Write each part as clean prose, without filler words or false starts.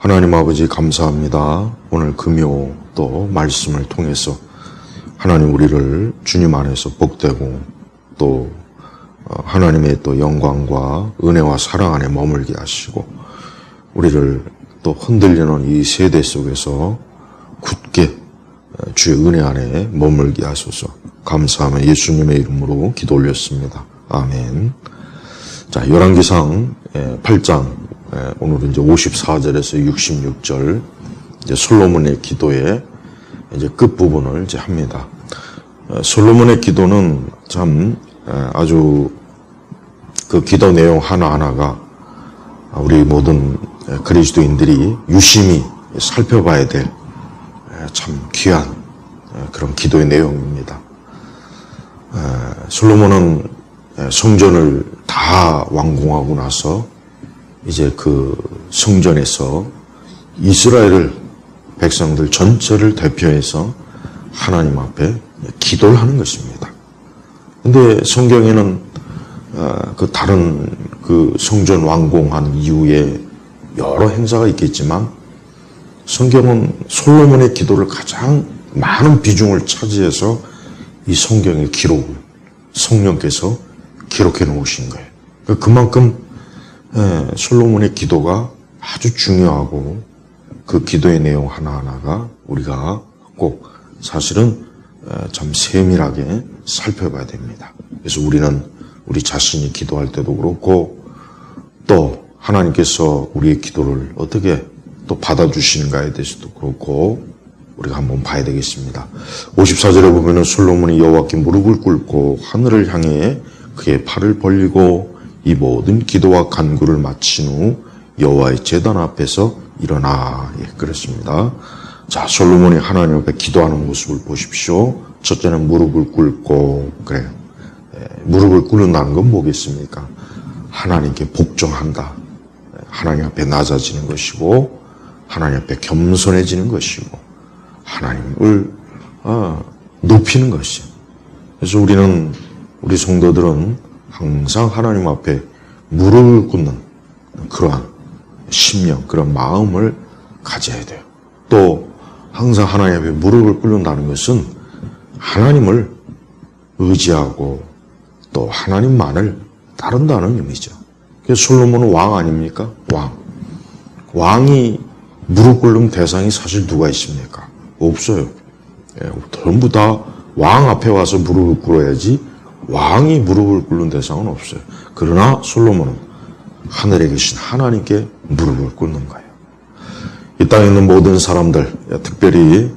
하나님 아버지 감사합니다. 오늘 금요 또 말씀을 통해서 하나님 우리를 주님 안에서 복되고 또 하나님의 또 영광과 은혜와 사랑 안에 머물게 하시고 우리를 또 흔들리는 이 세대 속에서 굳게 주의 은혜 안에 머물게 하소서. 감사하며 예수님의 이름으로 기도 올렸습니다. 아멘. 자, 열왕기상 8장 오늘은 이제 54절에서 66절 이제 솔로몬의 기도의 이제 끝 부분을 이제 합니다. 솔로몬의 기도는 참 아주 그 기도 내용 하나하나가 우리 모든 그리스도인들이 유심히 살펴봐야 될 참 귀한 그런 기도의 내용입니다. 솔로몬은 성전을 다 완공하고 나서 이제 그 성전에서 이스라엘 백성들 전체를 대표해서 하나님 앞에 기도를 하는 것입니다. 근데 성경에는 그 다른 그 성전 완공한 이후에 여러 행사가 있겠지만 성경은 솔로몬의 기도를 가장 많은 비중을 차지해서 이 성경의 기록을 성령께서 기록해 놓으신 거예요. 그만큼 솔로몬의 기도가 아주 중요하고 그 기도의 내용 하나하나가 우리가 꼭 사실은 참 세밀하게 살펴봐야 됩니다. 그래서 우리는 우리 자신이 기도할 때도 그렇고 또 하나님께서 우리의 기도를 어떻게 또 받아주시는가에 대해서도 그렇고 우리가 한번 봐야 되겠습니다. 54절에 보면은 솔로몬이 여호와께 무릎을 꿇고 하늘을 향해 그의 팔을 벌리고 이 모든 기도와 간구를 마친 후 여호와의 제단 앞에서 일어나. 그렇습니다. 자, 솔로몬이 하나님 앞에 기도하는 모습을 보십시오. 첫째는 무릎을 꿇고, 그래요. 무릎을 꿇는다는 건 뭐겠습니까? 하나님께 복종한다. 하나님 앞에 낮아지는 것이고 하나님 앞에 겸손해지는 것이고 하나님을 높이는 것이에요. 그래서 우리 성도들은 항상 하나님 앞에 무릎을 꿇는 그러한 심령, 그런 마음을 가져야 돼요. 또 항상 하나님 앞에 무릎을 꿇는다는 것은 하나님을 의지하고 또 하나님만을 따른다는 의미죠. 그래서 솔로몬은 왕 아닙니까? 왕이 무릎 꿇는 대상이 사실 누가 있습니까? 없어요. 전부 다 왕 앞에 와서 무릎을 꿇어야지 왕이 무릎을 꿇는 대상은 없어요. 그러나 솔로몬은 하늘에 계신 하나님께 무릎을 꿇는 거예요. 이 땅에 있는 모든 사람들, 특별히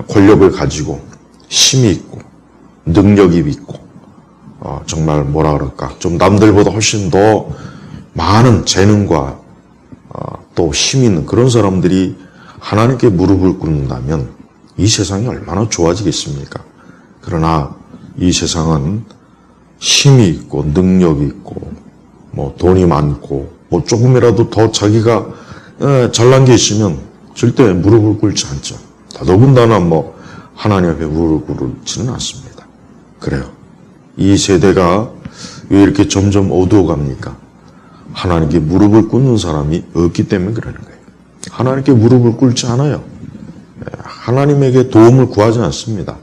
권력을 가지고 힘이 있고 능력이 있고 정말 뭐라 그럴까, 좀 남들보다 훨씬 더 많은 재능과 또 힘 있는 그런 사람들이 하나님께 무릎을 꿇는다면 이 세상이 얼마나 좋아지겠습니까? 그러나 이 세상은 힘이 있고 능력이 있고 뭐 돈이 많고 뭐 조금이라도 더 자기가 잘난 게 있으면 절대 무릎을 꿇지 않죠. 더더군다나 뭐 하나님 앞에 무릎을 꿇지는 않습니다. 그래요. 이 세대가 왜 이렇게 점점 어두워갑니까? 하나님께 무릎을 꿇는 사람이 없기 때문에 그러는 거예요. 하나님께 무릎을 꿇지 않아요. 하나님에게 도움을 구하지 않습니다.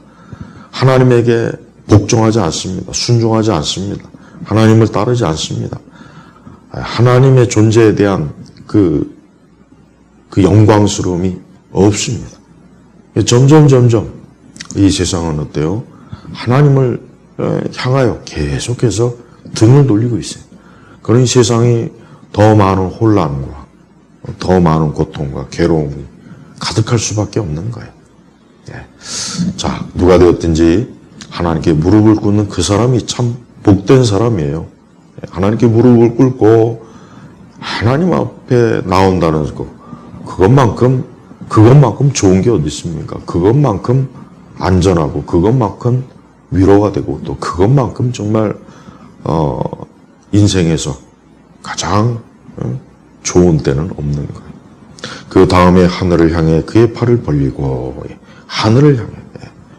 하나님에게 복종하지 않습니다. 순종하지 않습니다. 하나님을 따르지 않습니다. 하나님의 존재에 대한 그 영광스러움이 없습니다. 점점 이 세상은 어때요? 하나님을 향하여 계속해서 등을 돌리고 있어요. 그런 세상이 더 많은 혼란과 더 많은 고통과 괴로움이 가득할 수밖에 없는 거예요. 자, 누가 되었든지 하나님께 무릎을 꿇는 그 사람이 참 복된 사람이에요. 하나님께 무릎을 꿇고 하나님 앞에 나온다는 거, 그것만큼 좋은 게 어디 있습니까? 그것만큼 안전하고 그것만큼 위로가 되고 또 그것만큼 정말 인생에서 가장 좋은 때는 없는 거예요. 그 다음에 하늘을 향해 그의 팔을 벌리고, 하늘을 향해.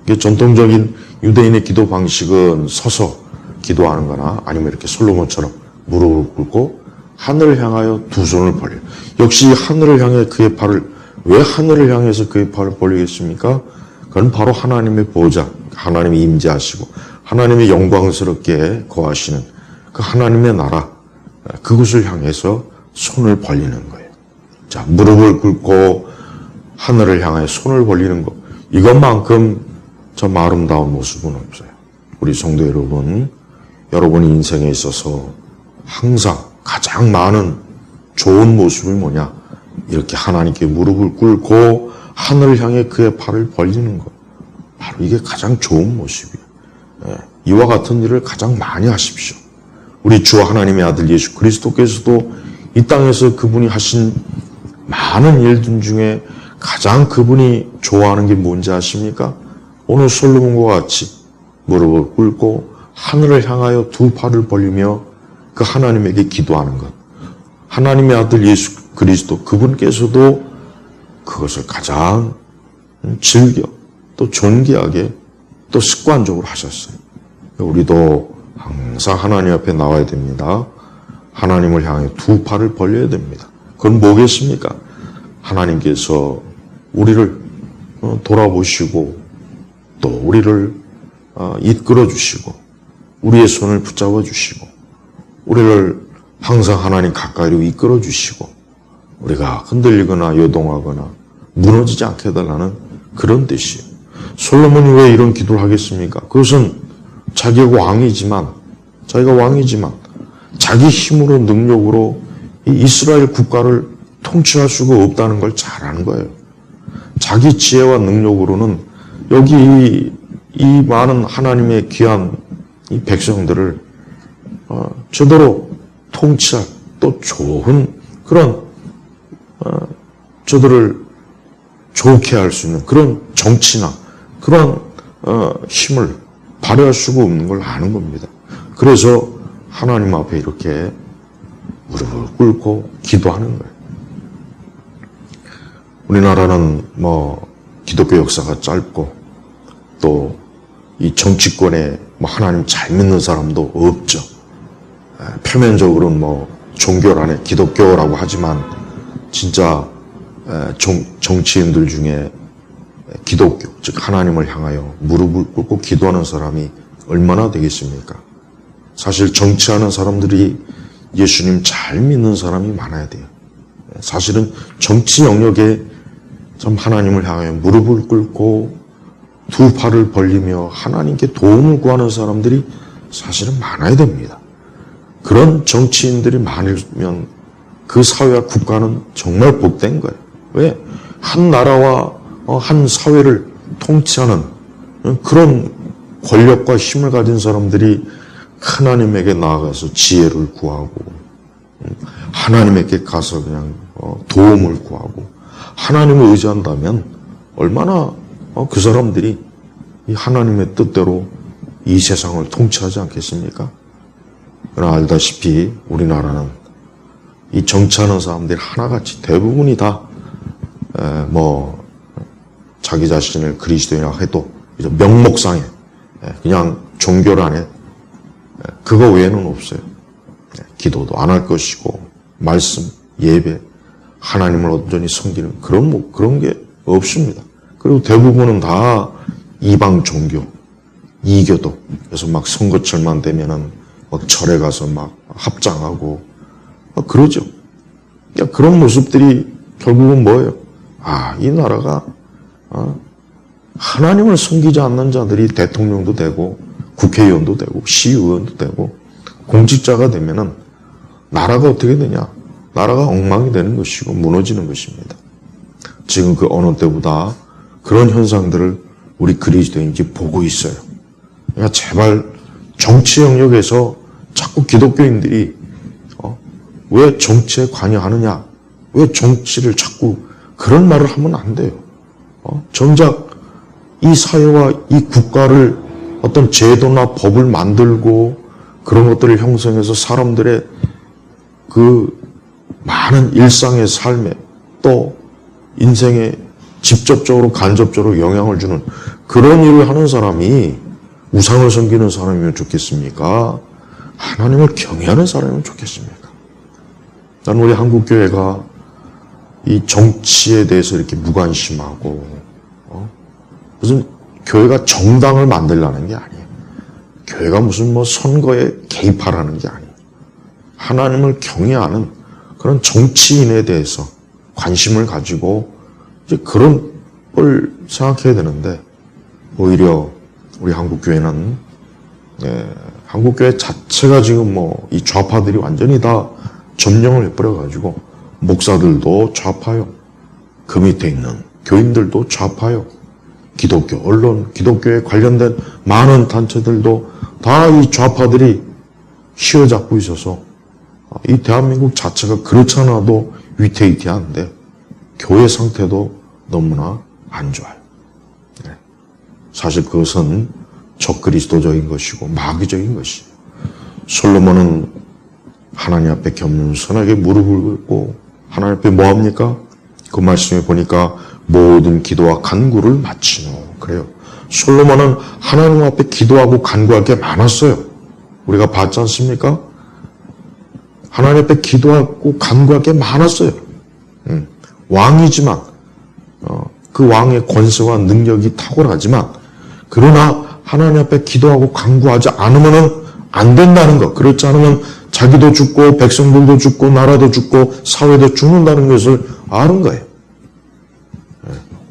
이게 전통적인 유대인의 기도 방식은 서서 기도하는 거나 아니면 이렇게 솔로몬처럼 무릎을 꿇고 하늘을 향하여 두 손을 벌려. 역시 하늘을 향해 그의 팔을, 왜 하늘을 향해서 그의 팔을 벌리겠습니까? 그건 바로 하나님의 보좌, 하나님이 임재하시고 하나님의 영광스럽게 거하시는 그 하나님의 나라, 그곳을 향해서 손을 벌리는 거예요. 자, 무릎을 꿇고 하늘을 향해 손을 벌리는 것, 이것만큼 참 아름다운 모습은 없어요. 우리 성도 여러분, 여러분의 인생에 있어서 항상 가장 많은 좋은 모습이 뭐냐? 이렇게 하나님께 무릎을 꿇고 하늘을 향해 그의 팔을 벌리는 것. 바로 이게 가장 좋은 모습이에요. 이와 같은 일을 가장 많이 하십시오. 우리 주 하나님의 아들 예수 그리스도께서도 이 땅에서 그분이 하신 많은 일들 중에 가장 그분이 좋아하는 게 뭔지 아십니까? 오늘 솔로몬과 같이 무릎을 꿇고 하늘을 향하여 두 팔을 벌리며 그 하나님에게 기도하는 것. 하나님의 아들 예수 그리스도 그분께서도 그것을 가장 즐겨 또 존귀하게 또 습관적으로 하셨어요. 우리도 항상 하나님 앞에 나와야 됩니다. 하나님을 향해 두 팔을 벌려야 됩니다. 그건 뭐겠습니까? 하나님께서 우리를 돌아보시고 또 우리를 이끌어 주시고 우리의 손을 붙잡아 주시고 우리를 항상 하나님 가까이로 이끌어 주시고 우리가 흔들리거나 요동하거나 무너지지 않게 해달라는 그런 뜻이에요. 솔로몬이 왜 이런 기도를 하겠습니까? 그것은 자기가 왕이지만 자기 힘으로 능력으로 이 이스라엘 국가를 통치할 수가 없다는 걸 잘 아는 거예요. 자기 지혜와 능력으로는 여기 이 많은 하나님의 귀한 이 백성들을 제대로 통치할 또 좋은 그런 저들을 좋게 할 수 있는 그런 정치나 그런 힘을 발휘할 수가 없는 걸 아는 겁니다. 그래서 하나님 앞에 이렇게 무릎을 꿇고 기도하는 거예요. 우리나라는 기독교 역사가 짧고 또 이 정치권에 하나님 잘 믿는 사람도 없죠. 표면적으로는 종교란에 기독교라고 하지만 진짜 정치인들 중에 기독교, 즉 하나님을 향하여 무릎을 꿇고 기도하는 사람이 얼마나 되겠습니까? 사실 정치하는 사람들이 예수님 잘 믿는 사람이 많아야 돼요. 사실은 정치 영역에 참 하나님을 향하여 무릎을 꿇고 두 팔을 벌리며 하나님께 도움을 구하는 사람들이 사실은 많아야 됩니다. 그런 정치인들이 많으면 그 사회와 국가는 정말 복된 거예요. 왜? 한 나라와 한 사회를 통치하는 그런 권력과 힘을 가진 사람들이 하나님에게 나아가서 지혜를 구하고 하나님에게 가서 그냥 도움을 구하고 하나님을 의지한다면 얼마나 그 사람들이 이 하나님의 뜻대로 이 세상을 통치하지 않겠습니까? 그러나 알다시피 우리나라는 이 정치하는 사람들이 하나같이 대부분이 다 자기 자신을 그리스도인이라고 해도 명목상에 그냥 종교란에 그거 외에는 없어요. 기도도 안 할 것이고 말씀, 예배, 하나님을 온전히 섬기는 그런 게 없습니다. 그리고 대부분은 다 이방 종교, 이교도. 그래서 선거철만 되면은 절에 가서 합장하고 그러죠. 그런 모습들이 결국은 뭐예요? 이 나라가 하나님을 섬기지 않는 자들이 대통령도 되고 국회의원도 되고 시의원도 되고 공직자가 되면은 나라가 어떻게 되냐? 나라가 엉망이 되는 것이고 무너지는 것입니다. 지금 그 어느 때보다 그런 현상들을 우리 그리스도인들이 보고 있어요. 그러니까 제발 정치 영역에서 자꾸 기독교인들이 왜 정치에 관여하느냐? 왜 정치를 자꾸 그런 말을 하면 안 돼요. 정작 이 사회와 이 국가를 어떤 제도나 법을 만들고 그런 것들을 형성해서 사람들의 그 많은 일상의 삶에 또 인생에 직접적으로 간접적으로 영향을 주는 그런 일을 하는 사람이 우상을 섬기는 사람이면 좋겠습니까? 하나님을 경외하는 사람이면 좋겠습니까? 난 우리 한국교회가 이 정치에 대해서 이렇게 무관심하고, 무슨 교회가 정당을 만들라는 게 아니에요. 교회가 무슨 뭐 선거에 개입하라는 게 아니에요. 하나님을 경외하는 그런 정치인에 대해서 관심을 가지고 이제 그런 걸 생각해야 되는데, 오히려 우리 한국교회는 한국교회 자체가 지금 뭐 이 좌파들이 완전히 다 점령을 해버려가지고 목사들도 좌파요. 그 밑에 있는 교인들도 좌파요. 기독교, 언론, 기독교에 관련된 많은 단체들도 다 이 좌파들이 휘어잡고 있어서 이 대한민국 자체가 그렇잖아도 위태위태한데 교회 상태도 너무나 안 좋아요. 사실 그것은 적그리스도적인 것이고 마귀적인 것이에요. 솔로몬은 하나님 앞에 겸손하게 무릎을 꿇고 하나님 앞에 뭐합니까? 그 말씀에 보니까 모든 기도와 간구를 마치노. 그래요. 솔로몬은 하나님 앞에 기도하고 간구할 게 많았어요. 우리가 봤지 않습니까? 하나님 앞에 기도하고 간구할 게 많았어요. 왕이지만 그 왕의 권세와 능력이 탁월하지만 그러나 하나님 앞에 기도하고 간구하지 않으면 안 된다는 것. 그렇지 않으면 자기도 죽고 백성들도 죽고 나라도 죽고 사회도 죽는다는 것을 아는 거예요.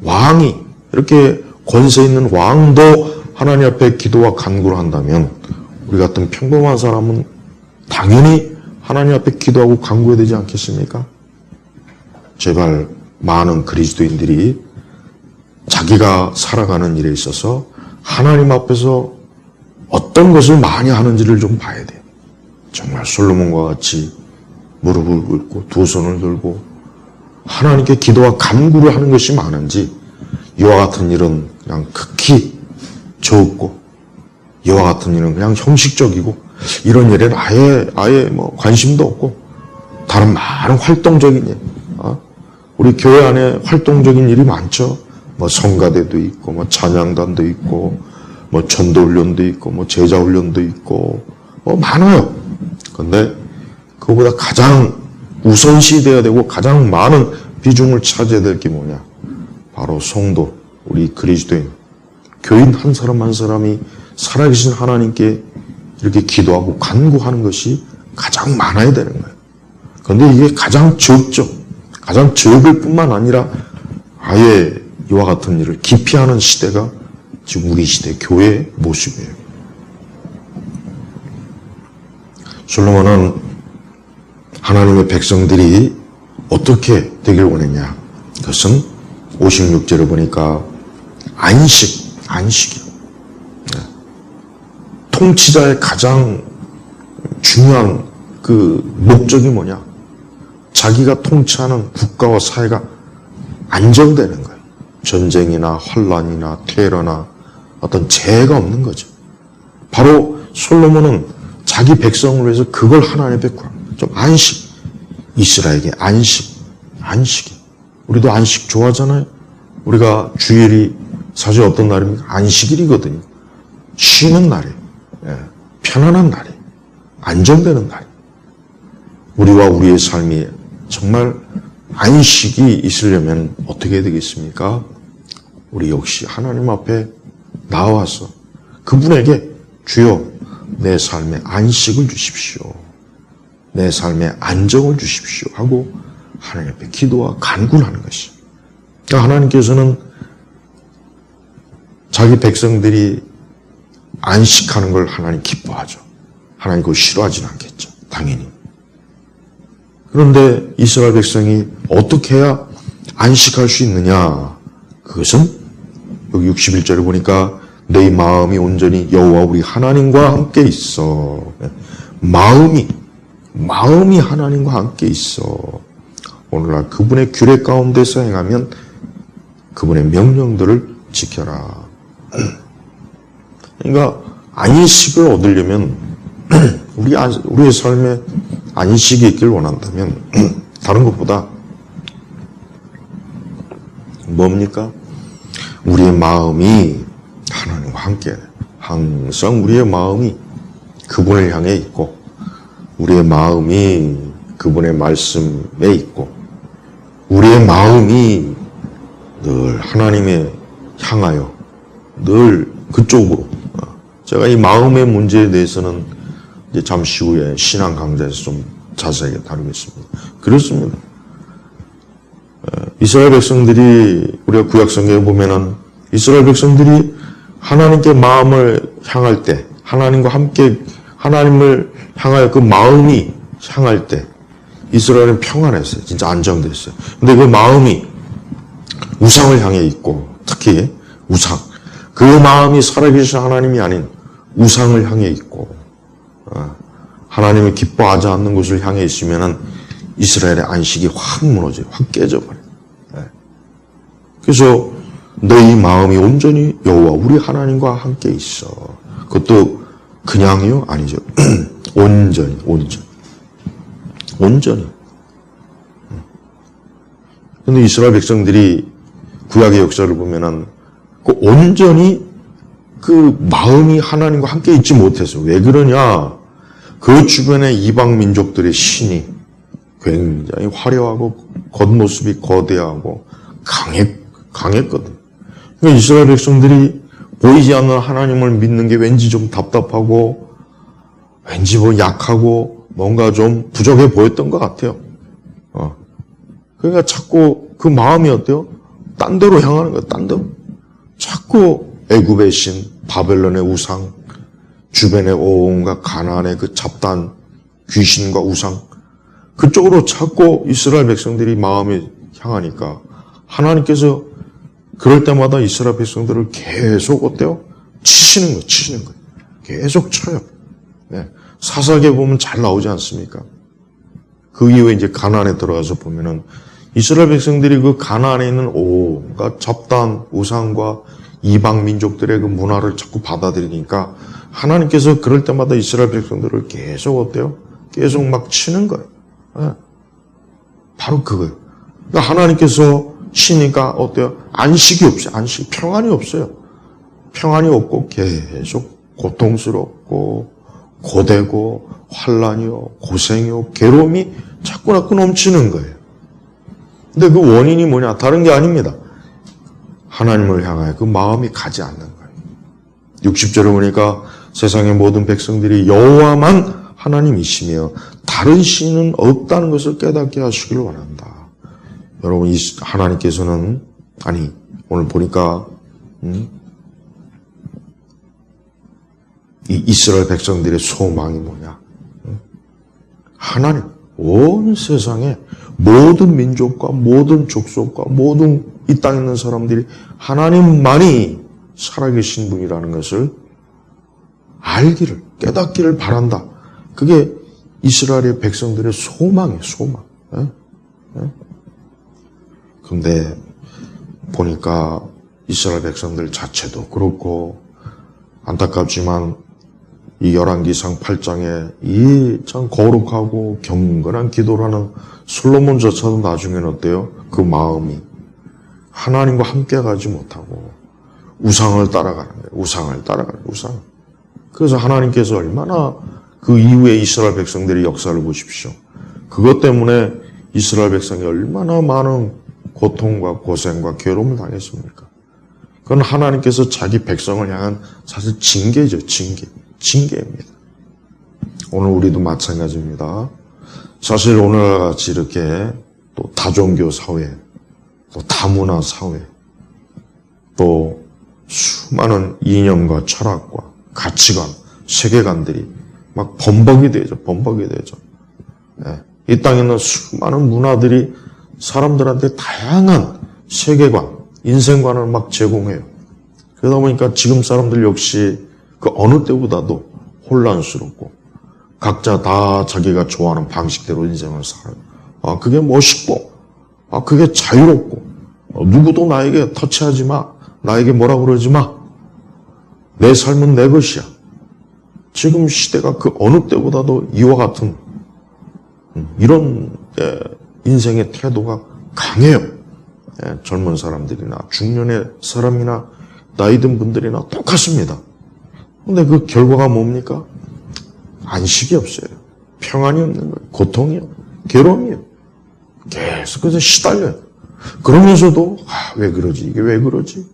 왕이 이렇게 권세 있는 왕도 하나님 앞에 기도와 간구를 한다면 우리 같은 평범한 사람은 당연히 하나님 앞에 기도하고 간구해야 되지 않겠습니까? 제발 많은 그리스도인들이 자기가 살아가는 일에 있어서 하나님 앞에서 어떤 것을 많이 하는지를 좀 봐야 돼요. 정말 솔로몬과 같이 무릎을 꿇고 두 손을 들고 하나님께 기도와 간구를 하는 것이 많은지 이와 같은 일은 그냥 극히 적고 이와 같은 일은 그냥 형식적이고 이런 일에는 아예 뭐 관심도 없고 다른 많은 활동적인 일, 우리 교회 안에 활동적인 일이 많죠. 뭐 성가대도 있고 뭐 찬양단도 있고 뭐 전도훈련도 있고 뭐 제자훈련도 있고 뭐 많아요. 근데 그거보다 가장 우선시돼야 되고 가장 많은 비중을 차지해야 될 게 뭐냐? 바로 성도, 우리 그리스도인, 교인 한 사람 한 사람이 살아계신 하나님께 이렇게 기도하고 간구하는 것이 가장 많아야 되는 거예요. 그런데 이게 가장 적죠. 가장 적을 뿐만 아니라 아예 이와 같은 일을 기피하는 시대가 지금 우리 시대 교회의 모습이에요. 솔로몬은 하나님의 백성들이 어떻게 되길 원했냐? 그것은 56절을 보니까 안식이요. 통치자의 가장 중요한 그 목적이 뭐냐? 자기가 통치하는 국가와 사회가 안정되는 거예요. 전쟁이나 환란이나 테러나 어떤 재해가 없는 거죠. 바로 솔로몬은 자기 백성을 위해서 그걸 하나님 앞에 구합니다. 좀 안식. 이스라엘에게 안식이. 우리도 안식 좋아하잖아요. 우리가 주일이 사실 어떤 날입니까? 안식일이거든요. 쉬는 날이에요. 편안한 날이에요. 안정되는 날이에요. 우리와 우리의 삶이 정말 안식이 있으려면 어떻게 해야 되겠습니까? 우리 역시 하나님 앞에 나와서 그분에게 주여 내 삶에 안식을 주십시오. 내 삶에 안정을 주십시오 하고 하나님 앞에 기도와 간구를 하는 것이. 그러니까 하나님께서는 자기 백성들이 안식하는 걸 하나님 기뻐하죠. 하나님 그걸 싫어하지는 않겠죠. 당연히. 그런데 이스라엘 백성이 어떻게 해야 안식할 수 있느냐? 그것은 여기 61절을 보니까 내 마음이 온전히 여호와 우리 하나님과 함께 있어. 마음이 하나님과 함께 있어. 오늘날 그분의 규례 가운데서 행하면 그분의 명령들을 지켜라. 그러니까 안식을 얻으려면 우리의 삶에 안식이 있길 원한다면 다른 것보다 뭡니까? 우리의 마음이 하나님과 함께 항상 우리의 마음이 그분을 향해 있고 우리의 마음이 그분의 말씀에 있고 우리의 마음이 늘 하나님에 향하여 늘 그쪽으로 제가 이 마음의 문제에 대해서는 이제 잠시 후에 신앙 강좌에서 좀 자세하게 다루겠습니다. 그렇습니다. 이스라엘 백성들이 우리가 구약 성경에 보면은 이스라엘 백성들이 하나님께 마음을 향할 때 하나님과 함께 하나님을 향하여 그 마음이 향할 때 이스라엘은 평안했어요. 진짜 안정됐어요. 근데 그 마음이 우상을 향해 있고 특히 우상 그 마음이 살아계신 하나님이 아닌 우상을 향해 있고 하나님을 기뻐하지 않는 곳을 향해 있으면은 이스라엘의 안식이 확 무너져요. 확 깨져버려요. 그래서 너희 마음이 온전히 여호와 우리 하나님과 함께 있어. 그것도 그냥이요? 아니죠. 온전히. 근데 이스라엘 백성들이 구약의 역사를 보면은 그 온전히 그 마음이 하나님과 함께 있지 못해서 왜 그러냐? 그 주변의 이방 민족들의 신이 굉장히 화려하고 겉모습이 거대하고 강했거든. 그러니까 이스라엘 백성들이 보이지 않는 하나님을 믿는 게 왠지 좀 답답하고 왠지 뭐 약하고 뭔가 좀 부족해 보였던 것 같아요. 그러니까 자꾸 그 마음이 어때요? 딴 데로 향하는 거예요. 딴 데로. 자꾸 애굽의 신, 바벨론의 우상, 주변의 온갖 가나안의 그 잡다한 귀신과 우상 그쪽으로 자꾸 이스라엘 백성들이 마음이 향하니까 하나님께서 그럴 때마다 이스라엘 백성들을 계속 어때요? 치시는 거예요. 계속 쳐요. 네. 사사기에 보면 잘 나오지 않습니까? 그 이후에 이제 가나안에 들어가서 보면은 이스라엘 백성들이 그 가나안에 있는 온갖 잡다한 우상과 이방 민족들의 그 문화를 자꾸 받아들이니까 하나님께서 그럴 때마다 이스라엘 백성들을 계속 어때요? 계속 막 치는 거예요. 네. 바로 그거예요. 그러니까 하나님께서 치니까 어때요? 안식이 없어요. 평안이 없어요. 평안이 없고 계속 고통스럽고 고되고 환난이요, 고생이요, 괴로움이 자꾸 넘치는 거예요. 근데 그 원인이 뭐냐? 다른 게 아닙니다. 하나님을 향하여 그 마음이 가지 않는 거예요. 60절에 보니까 세상의 모든 백성들이 여호와만 하나님이시며 다른 신은 없다는 것을 깨닫게 하시길 원한다. 여러분, 하나님께서는 오늘 보니까 이 이스라엘 백성들의 소망이 뭐냐? 하나님, 온 세상의 모든 민족과 모든 족속과 모든 이 땅에 있는 사람들이 하나님만이 살아계신 분이라는 것을 알기를, 깨닫기를 바란다. 그게 이스라엘의 백성들의 소망이에요, 소망. 그런데 보니까 이스라엘 백성들 자체도 그렇고 안타깝지만 이 열왕기상 8장에 이 참 거룩하고 경건한 기도를 하는 솔로몬조차도 나중에는 어때요? 그 마음이 하나님과 함께 가지 못하고 우상을 따라가는 거예요. 우상. 그래서 하나님께서 얼마나 그 이후에 이스라엘 백성들의 역사를 보십시오. 그것 때문에 이스라엘 백성이 얼마나 많은 고통과 고생과 괴로움을 당했습니까? 그건 하나님께서 자기 백성을 향한 사실 징계죠. 징계입니다. 오늘 우리도 마찬가지입니다. 사실 오늘과 같이 이렇게 또 다종교 사회, 또 다문화 사회, 또 수많은 이념과 철학과 가치관, 세계관들이 막 범벅이 되죠. 네. 이 땅에 있는 수많은 문화들이 사람들한테 다양한 세계관, 인생관을 막 제공해요. 그러다 보니까 지금 사람들 역시 그 어느 때보다도 혼란스럽고 각자 다 자기가 좋아하는 방식대로 인생을 살아요. 그게 멋있고, 그게 자유롭고, 누구도 나에게 터치하지 마, 나에게 뭐라 그러지 마, 내 삶은 내 것이야. 지금 시대가 그 어느 때보다도 이와 같은 이런 인생의 태도가 강해요. 젊은 사람들이나 중년의 사람이나 나이 든 분들이나 똑같습니다. 근데 그 결과가 뭡니까? 안식이 없어요. 평안이 없는 거예요. 고통이요. 괴로움이에요. 계속해서 시달려요. 그러면서도 왜 그러지? 이게 왜 그러지?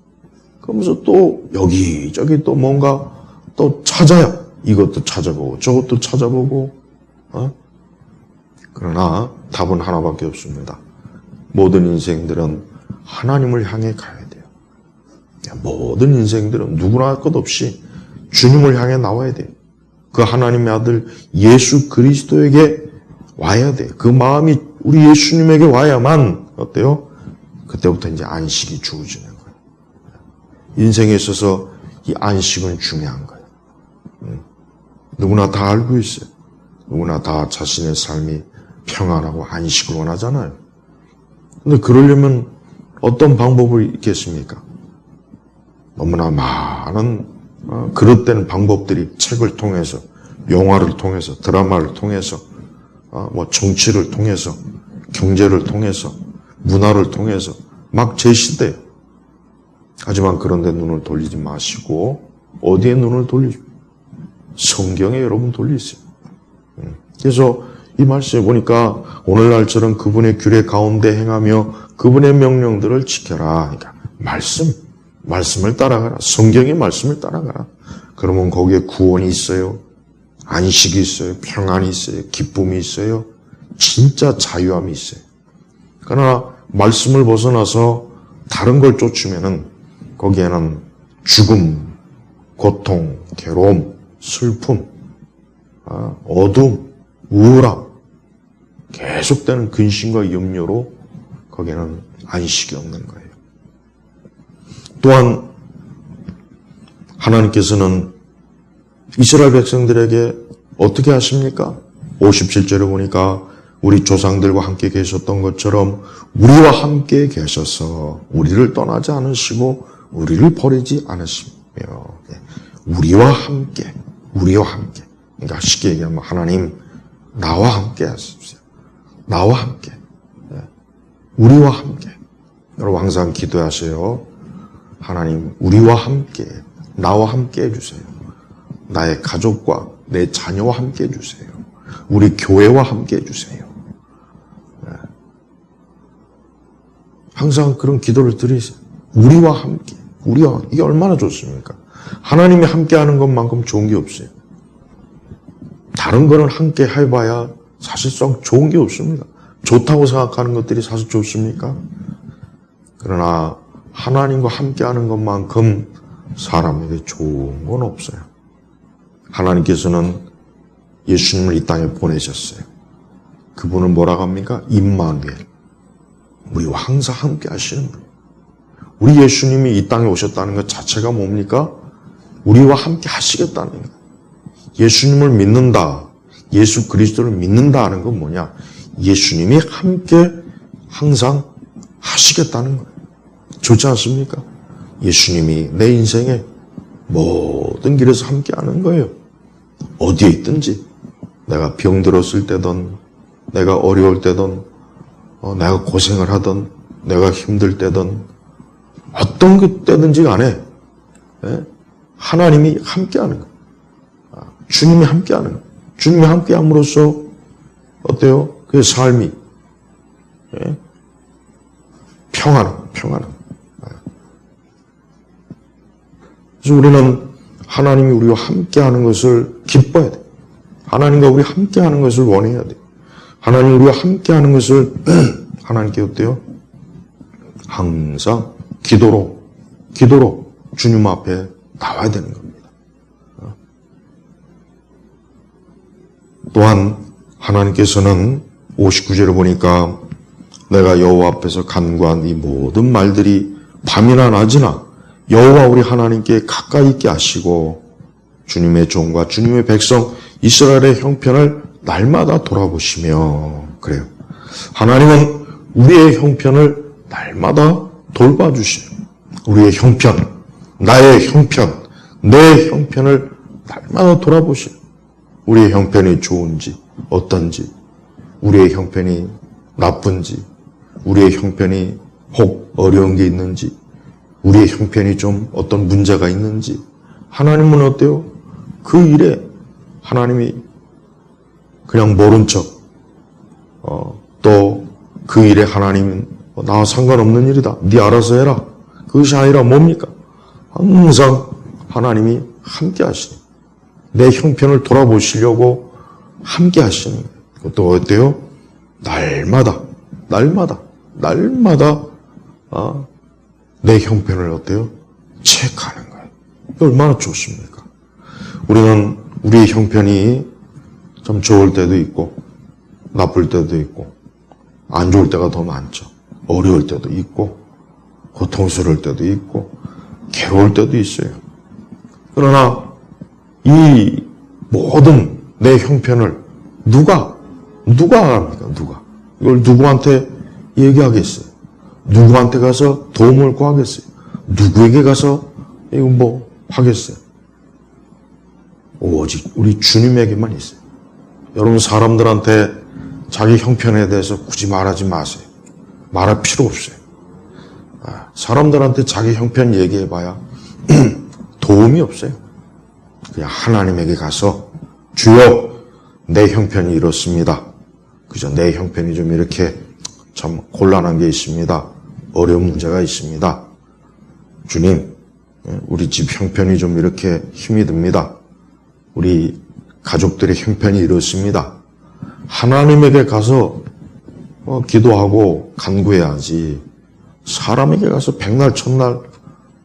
그러면서 또 여기저기 또 뭔가 또 찾아요. 이것도 찾아보고 저것도 찾아보고 그러나 답은 하나밖에 없습니다. 모든 인생들은 하나님을 향해 가야 돼요. 모든 인생들은 누구나 것 없이 주님을 향해 나와야 돼요. 그 하나님의 아들 예수 그리스도에게 와야 돼요. 그 마음이 우리 예수님에게 와야만 어때요? 그때부터 이제 안식이 주어지는 거예요. 인생에 있어서 이 안식은 중요한 거예요. 누구나 다 알고 있어요. 누구나 다 자신의 삶이 평안하고 안식을 원하잖아요. 근데 그러려면 어떤 방법이 있겠습니까? 너무나 많은 그릇된 방법들이 책을 통해서, 영화를 통해서, 드라마를 통해서, 정치를 통해서, 경제를 통해서, 문화를 통해서 막 제시돼요. 하지만 그런데 눈을 돌리지 마시고 어디에 눈을 돌리십니까? 성경에 여러분 돌리세요. 그래서 이 말씀에 보니까 오늘날처럼 그분의 규례 가운데 행하며 그분의 명령들을 지켜라. 그러니까 말씀을 따라가라. 성경의 말씀을 따라가라. 그러면 거기에 구원이 있어요. 안식이 있어요. 평안이 있어요. 기쁨이 있어요. 진짜 자유함이 있어요. 그러나 말씀을 벗어나서 다른 걸 쫓으면은 거기에는 죽음, 고통, 괴로움, 슬픔, 어둠, 우울함, 계속되는 근심과 염려로 거기에는 안식이 없는 거예요. 또한 하나님께서는 이스라엘 백성들에게 어떻게 하십니까? 57절에 보니까 우리 조상들과 함께 계셨던 것처럼 우리와 함께 계셔서 우리를 떠나지 않으시고 우리를 버리지 않으시며 우리와 함께 그러니까 쉽게 얘기하면 하나님 나와 함께 하십시오. 나와 함께 우리와 함께 여러분 항상 기도하세요. 하나님 우리와 함께 나와 함께 해주세요. 나의 가족과 내 자녀와 함께 해주세요. 우리 교회와 함께 해주세요. 항상 그런 기도를 드리세요. 우리와 함께 이게 얼마나 좋습니까? 하나님이 함께하는 것만큼 좋은 게 없어요. 다른 거는 함께 해봐야 사실상 좋은 게 없습니다. 좋다고 생각하는 것들이 사실 좋습니까? 그러나 하나님과 함께하는 것만큼 사람에게 좋은 건 없어요. 하나님께서는 예수님을 이 땅에 보내셨어요. 그분은 뭐라고 합니까? 임마누엘. 우리와 항상 함께 하시는 분. 우리 예수님이 이 땅에 오셨다는 것 자체가 뭡니까? 우리와 함께 하시겠다는 거예요. 예수님을 믿는다, 예수 그리스도를 믿는다 하는 건 뭐냐? 예수님이 함께 항상 하시겠다는 거예요. 좋지 않습니까? 예수님이 내 인생에 모든 길에서 함께 하는 거예요. 어디에 있든지 내가 병들었을 때든 내가 어려울 때든 내가 고생을 하든 내가 힘들 때든 어떤 그때든지 간에 하나님이 함께하는 거예요. 주님이 함께하는 거예요. 주님이 함께함으로써 어때요? 그 삶이 평안한. 그래서 우리는 하나님이 우리와 함께하는 것을 기뻐해야 돼요. 하나님과 우리 함께하는 것을 원해야 돼요. 하나님 우리와 함께하는 것을 하나님께 어때요? 항상 기도로 주님 앞에 나와야 되는 겁니다. 또한 하나님께서는 59절을 보니까 내가 여호와 앞에서 간구한 이 모든 말들이 밤이나 낮이나 여호와 우리 하나님께 가까이 있게 하시고 주님의 종과 주님의 백성 이스라엘의 형편을 날마다 돌아보시며 그래요. 하나님은 우리의 형편을 날마다 돌봐주시고 우리의 형편, 나의 형편, 내 형편을 날마다 돌아보시고 우리의 형편이 좋은지 어떤지 우리의 형편이 나쁜지 우리의 형편이 혹 어려운 게 있는지 우리의 형편이 좀 어떤 문제가 있는지 하나님은 어때요? 그 일에 하나님이 그냥 모른 척 또 그 일에 하나님은 나와 상관없는 일이다. 네 알아서 해라. 그것이 아니라 뭡니까? 항상 하나님이 함께 하시니 내 형편을 돌아보시려고 함께 하시는 거예요. 그것도 어때요? 날마다 내 형편을 어때요? 체크하는 거예요. 얼마나 좋습니까? 우리는 우리의 형편이 좀 좋을 때도 있고 나쁠 때도 있고 안 좋을 때가 더 많죠. 어려울 때도 있고 고통스러울 때도 있고 괴로울 때도 있어요. 그러나 이 모든 내 형편을 누가 합니까? 누가? 이걸 누구한테 얘기하겠어요? 누구한테 가서 도움을 구하겠어요? 누구에게 가서 이거 뭐 하겠어요? 오직 우리 주님에게만 있어요. 여러분 사람들한테 자기 형편에 대해서 굳이 말하지 마세요. 말할 필요 없어요. 사람들한테 자기 형편 얘기해봐야 도움이 없어요. 그냥 하나님에게 가서 주여 내 형편이 이렇습니다. 그저 내 형편이 좀 이렇게 참 곤란한 게 있습니다. 어려운 문제가 있습니다. 주님, 우리 집 형편이 좀 이렇게 힘이 듭니다. 우리 가족들의 형편이 이렇습니다. 하나님에게 가서 기도하고 간구해야지 사람에게 가서 백날 첫날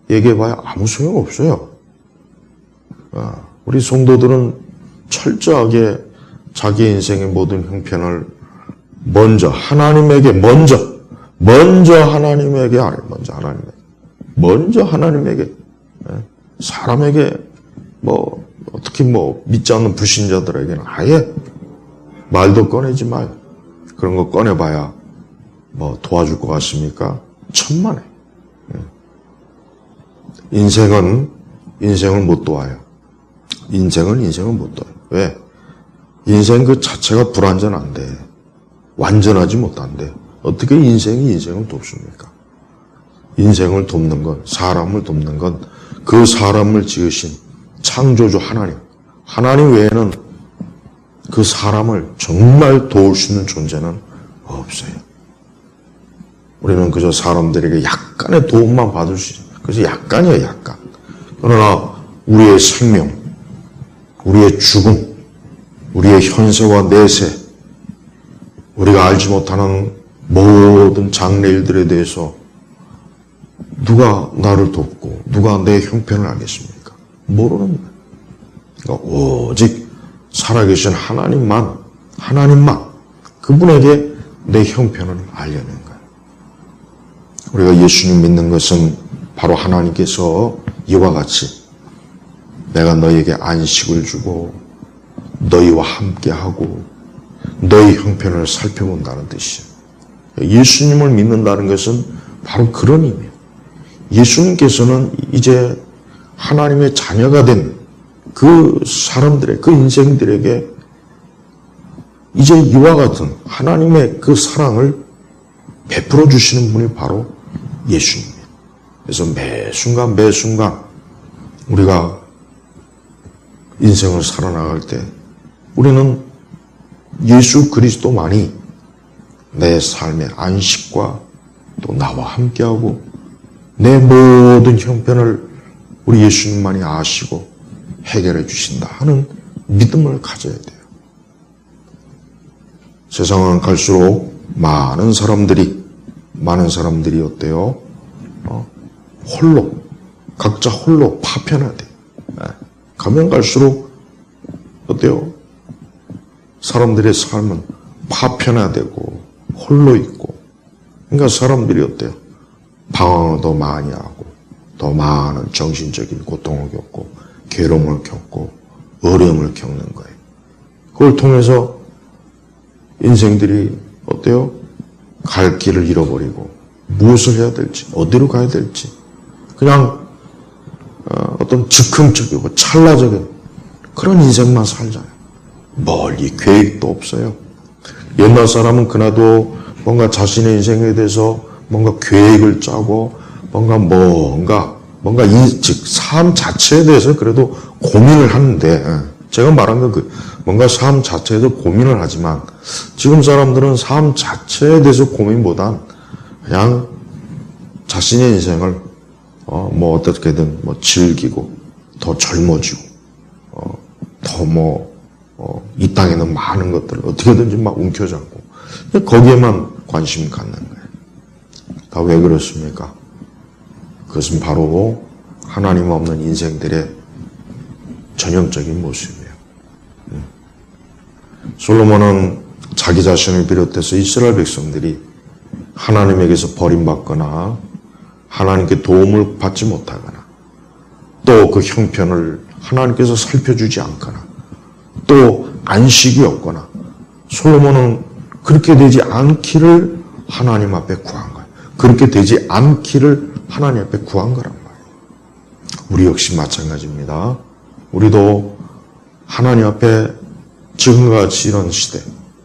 얘기해봐야 아무 소용없어요. 우리 성도들은 철저하게 자기 인생의 모든 형편을 먼저 하나님에게 먼저 하나님에게 사람에게 특히 믿지 않는 불신자들에게는 아예 말도 꺼내지 마요. 그런 거 꺼내봐야 도와줄 것 같습니까? 천만에. 인생을 못 도와요. 인생을 못 도와요. 왜? 인생 그 자체가 불완전한데 완전하지 못한데 어떻게 인생을 돕습니까? 인생을 돕는 건, 사람을 돕는 건 그 사람을 지으신 창조주 하나님 외에는 그 사람을 정말 도울 수 있는 존재는 없어요. 우리는 그저 사람들에게 약간의 도움만 받을 수 있어요. 그래서 약간이에요, 약간. 그러나 우리의 생명, 우리의 죽음, 우리의 현세와 내세, 우리가 알지 못하는 모든 장래일들에 대해서 누가 나를 돕고 누가 내 형편을 알겠습니까? 모르는 거예요. 그러니까 오직 살아계신 하나님만 그분에게 내 형편을 알려는 거예요. 우리가 예수님 믿는 것은 바로 하나님께서 이와 같이 내가 너희에게 안식을 주고 너희와 함께하고 너희 형편을 살펴본다는 뜻이에요. 예수님을 믿는다는 것은 바로 그런 의미예요. 예수님께서는 이제 하나님의 자녀가 된 그 사람들의 그 인생들에게 이제 이와 같은 하나님의 그 사랑을 베풀어 주시는 분이 바로 예수님이에요. 그래서 매 순간 우리가 인생을 살아나갈 때 우리는 예수 그리스도만이 내 삶의 안식과 또 나와 함께하고 내 모든 형편을 우리 예수님만이 아시고 해결해 주신다 하는 믿음을 가져야 돼요. 세상은 갈수록 많은 사람들이 어때요? 각자 홀로 파편화돼. 가면 갈수록 어때요? 사람들의 삶은 파편화되고 홀로 있고, 그러니까 사람들이 어때요? 방황을 더 많이 하고 더 많은 정신적인 고통을 겪고 괴로움을 겪고 어려움을 겪는 거예요. 그걸 통해서 인생들이 어때요? 갈 길을 잃어버리고 무엇을 해야 될지, 어디로 가야 될지 그냥 어떤 즉흥적이고 찰나적인 그런 인생만 살잖아요. 멀리 계획도 없어요. 옛날 사람은 그나도 뭔가 자신의 인생에 대해서 뭔가 계획을 짜고 뭔가 즉 삶 자체에 대해서 그래도 고민을 하는데 제가 말한 건 뭔가 삶 자체에서 고민을 하지만 지금 사람들은 삶 자체에 대해서 고민보단 그냥 자신의 인생을 어떻게든 즐기고 더 젊어지고 더 이 땅에는 많은 것들을 어떻게든지 막 움켜잡고 거기에만 관심을 갖는 거예요. 다 왜 그렇습니까? 그것은 바로 하나님 없는 인생들의 전형적인 모습이에요. 솔로몬은 자기 자신을 비롯해서 이스라엘 백성들이 하나님에게서 버림받거나 하나님께 도움을 받지 못하거나 또 그 형편을 하나님께서 살펴주지 않거나 또 안식이 없거나 솔로몬은 그렇게 되지 않기를 하나님 앞에 구한 거예요. 그렇게 되지 않기를 하나님 앞에 구한 거란 말이에요. 우리 역시 마찬가지입니다. 우리도 하나님 앞에 지금과 같이 이런 시대,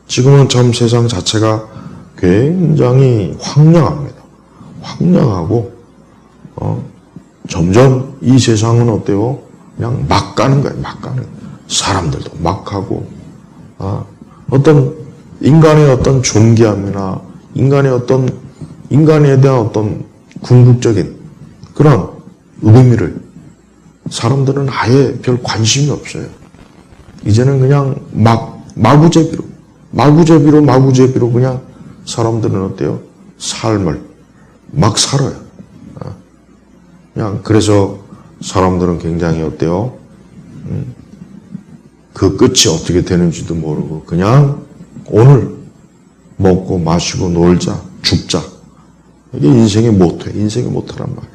지금은 참 세상 자체가 굉장히 황량합니다. 황량하고 점점 이 세상은 어때요? 그냥 막 가는 거예요. 막 가는. 사람들도 막 하고 어떤 인간의 어떤 존귀함이나 인간에 대한 어떤 궁극적인 그런 의미를 사람들은 아예 별 관심이 없어요. 이제는 그냥 마구제비로 그냥 사람들은 어때요? 삶을 막 살아요. 그냥 그래서 사람들은 굉장히 어때요? 그 끝이 어떻게 되는지도 모르고 그냥 오늘 먹고 마시고 놀자, 죽자. 이게 인생의 모토예요. 인생의 모토란 말이에요.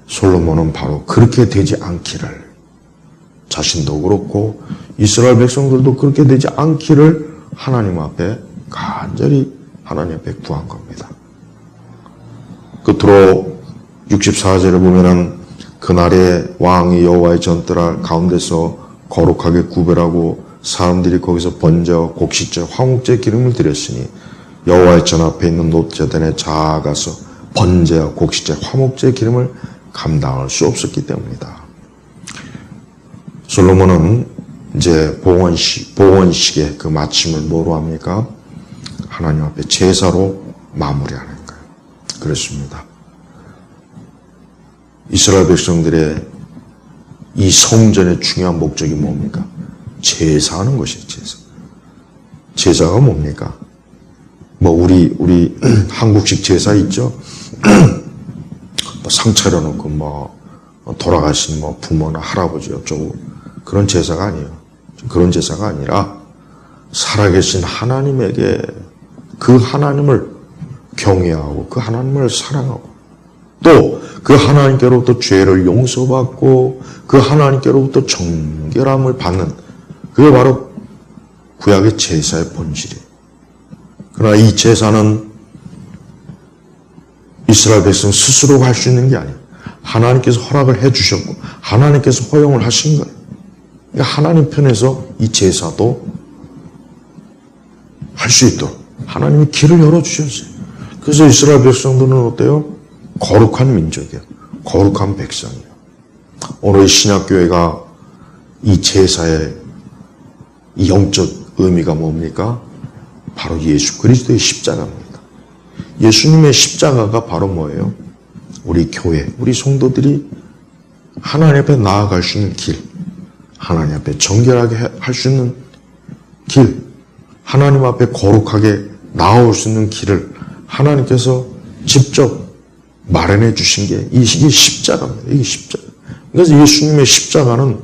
솔로몬은 바로 그렇게 되지 않기를 자신도 그렇고 이스라엘 백성들도 그렇게 되지 않기를 하나님 앞에 간절히 하나님 앞에 구한 겁니다. 끝으로 64절에 보면은 그날에 왕이 여호와의 전뜰 가운데서 거룩하게 구별하고 사람들이 거기서 번제와 곡식제, 화목제 기름을 드렸으니 여호와의 전 앞에 있는 놋제단에 자아가서 번제와 곡식제, 화목제 기름을 감당할 수 없었기 때문이다. 솔로몬은 이제 봉헌식의 그 마침을 뭐로 합니까? 하나님 앞에 제사로 마무리하는 거예요. 그렇습니다. 이스라엘 백성들의 이 성전의 중요한 목적이 뭡니까? 제사하는 것이에요. 제사. 제사가 뭡니까? 우리 한국식 제사 있죠? 상 차려놓고 돌아가신 부모나 할아버지 어쩌고 그런 제사가 아니에요. 그런 제사가 아니라 살아계신 하나님에게 그 하나님을 경외하고 그 하나님을 사랑하고 또 그 하나님께로부터 죄를 용서받고 그 하나님께로부터 정결함을 받는 그게 바로 구약의 제사의 본질이에요. 그러나 이 제사는 이스라엘 백성 스스로가 할 수 있는 게 아니에요. 하나님께서 허락을 해주셨고 하나님께서 허용을 하신 거예요. 그러니까 하나님 편에서 이 제사도 할 수 있도록 하나님이 길을 열어주셨어요. 그래서 이스라엘 백성들은 어때요? 거룩한 민족이에요. 거룩한 백성이에요. 오늘 신약교회가 이 제사의 이 영적 의미가 뭡니까? 바로 예수 그리스도의 십자가입니다. 예수님의 십자가가 바로 뭐예요? 우리 교회, 우리 성도들이 하나님 앞에 나아갈 수 있는 길, 하나님 앞에 정결하게 할 수 있는 길, 하나님 앞에 거룩하게 나아올 수 있는 길을 하나님께서 직접 마련해 주신 게 이게 십자가입니다. 이게 십자가. 그래서 예수님의 십자가는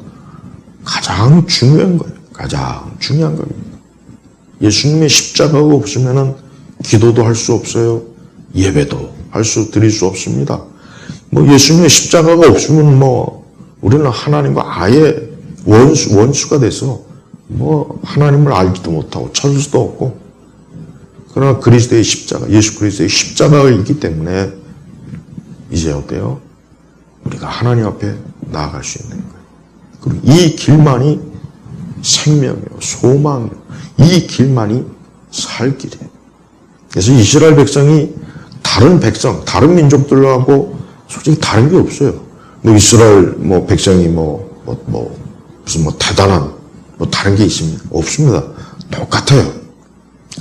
가장 중요한 거예요. 가장 중요한 겁니다. 예수님의 십자가가 없으면은 기도도 할 수 없어요. 예배도 드릴 수 없습니다. 예수님의 십자가가 없으면 우리는 하나님과 아예 원수가 돼서 하나님을 알지도 못하고 찾을 수도 없고 그러나 그리스도의 십자가, 예수 그리스도의 십자가가 있기 때문에 이제 어때요? 우리가 하나님 앞에 나아갈 수 있는 거예요. 그리고 이 길만이 생명이요, 소망이요. 이 길만이 살 길이에요. 그래서 이스라엘 백성이 다른 민족들하고 솔직히 다른 게 없어요. 이스라엘 백성이 무슨 뭐 대단한 뭐 다른 게 있습니까? 없습니다. 똑같아요.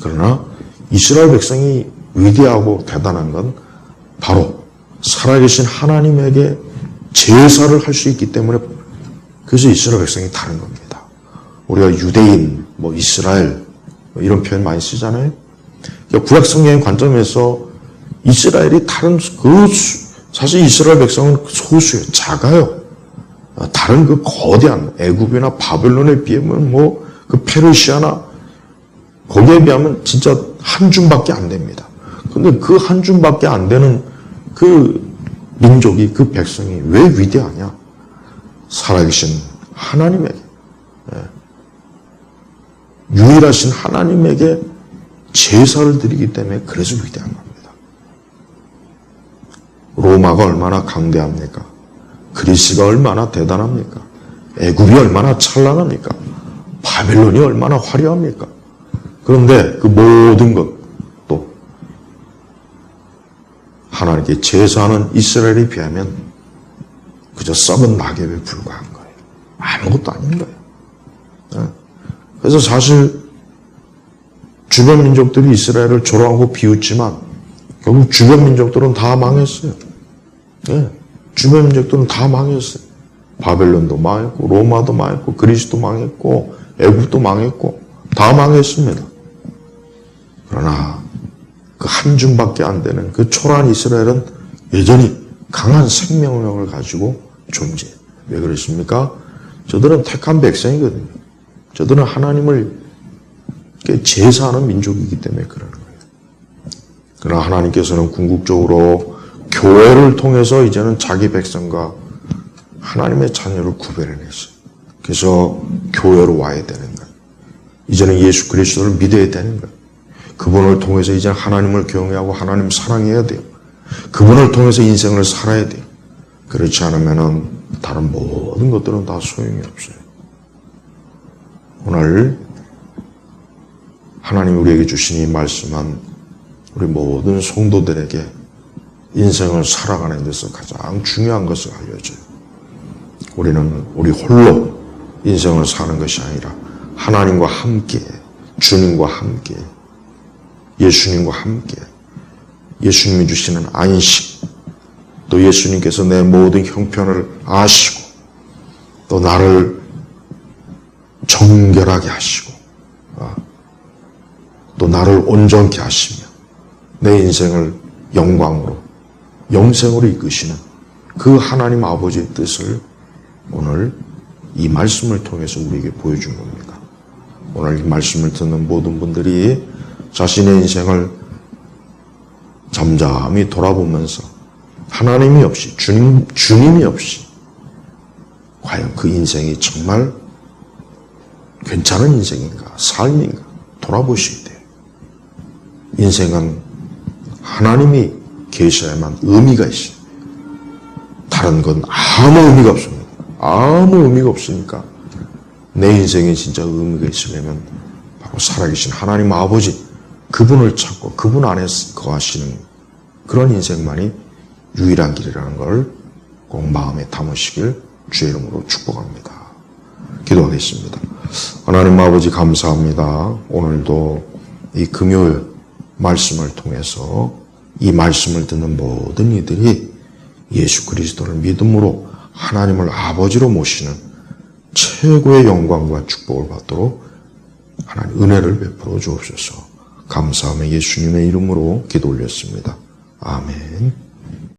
그러나 이스라엘 백성이 위대하고 대단한 건 바로 살아계신 하나님에게 제사를 할 수 있기 때문에 그래서 이스라엘 백성이 다른 겁니다. 우리가 유대인, 뭐 이스라엘 뭐 이런 표현 많이 쓰잖아요. 그러니까 구약 성경의 관점에서 이스라엘이 다른 사실 이스라엘 백성은 소수예요. 작아요. 다른 그 거대한 애굽이나 바벨론에 비하면 뭐 그 페르시아나 거기에 비하면 진짜 한 줌밖에 안 됩니다. 근데 그 한 줌밖에 안 되는 그 민족이 그 백성이 왜 위대하냐? 살아계신 하나님에게 유일하신 하나님에게 제사를 드리기 때문에 그래서 위대한 겁니다. 로마가 얼마나 강대합니까? 그리스가 얼마나 대단합니까? 애굽이 얼마나 찬란합니까? 바벨론이 얼마나 화려합니까? 그런데 그 모든 것도 하나님께 제사하는 이스라엘에 비하면 그저 썩은 낙엽에 불과한 거예요. 아무것도 아닌 거예요. 그래서 사실 주변 민족들이 이스라엘을 조롱하고 비웃지만 결국 주변 민족들은 다 망했어요. 주변 민족들은 다 망했어요. 바벨론도 망했고 로마도 망했고 그리스도 망했고 애굽도 망했고 다 망했습니다. 그러나 그 한 줌밖에 안 되는 그 초라한 이스라엘은 여전히 강한 생명력을 가지고 존재해요. 왜 그렇습니까? 저들은 택한 백성이거든요. 저들은 하나님을 제사하는 민족이기 때문에 그러는 거예요. 그러나 하나님께서는 궁극적으로 교회를 통해서 이제는 자기 백성과 하나님의 자녀를 구별해냈어요. 그래서 교회로 와야 되는 거예요. 이제는 예수 그리스도를 믿어야 되는 거예요. 그분을 통해서 이제 하나님을 경외하고 하나님 사랑해야 돼요. 그분을 통해서 인생을 살아야 돼요. 그렇지 않으면 다른 모든 것들은 다 소용이 없어요. 오늘 하나님이 우리에게 주신 이 말씀은 우리 모든 성도들에게 인생을 살아가는 데서 가장 중요한 것을 알려줘요. 우리는 우리 홀로 인생을 사는 것이 아니라 하나님과 함께, 주님과 함께, 예수님과 함께, 예수님이 주시는 안식, 또 예수님께서 내 모든 형편을 아시고 또 나를 정결하게 하시고 또 나를 온전케 하시며 내 인생을 영광으로 영생으로 이끄시는 그 하나님 아버지의 뜻을 오늘 이 말씀을 통해서 우리에게 보여준 겁니다. 오늘 이 말씀을 듣는 모든 분들이 자신의 인생을 잠잠히 돌아보면서 하나님이 없이 주님이 없이 과연 그 인생이 정말 괜찮은 인생인가 삶인가 돌아보셔야 돼요. 인생은 하나님이 계셔야만 의미가 있어요. 다른 건 아무 의미가 없습니다. 아무 의미가 없으니까 내 인생에 진짜 의미가 있으려면 바로 살아계신 하나님 아버지 그분을 찾고 그분 안에서 거하시는 그런 인생만이 유일한 길이라는 걸 꼭 마음에 담으시길 주의 이름으로 축복합니다. 기도하겠습니다. 하나님 아버지 감사합니다. 오늘도 이 금요일 말씀을 통해서 이 말씀을 듣는 모든 이들이 예수 그리스도를 믿음으로 하나님을 아버지로 모시는 최고의 영광과 축복을 받도록 하나님 은혜를 베풀어 주옵소서. 감사하며 예수님의 이름으로 기도 올렸습니다. 아멘.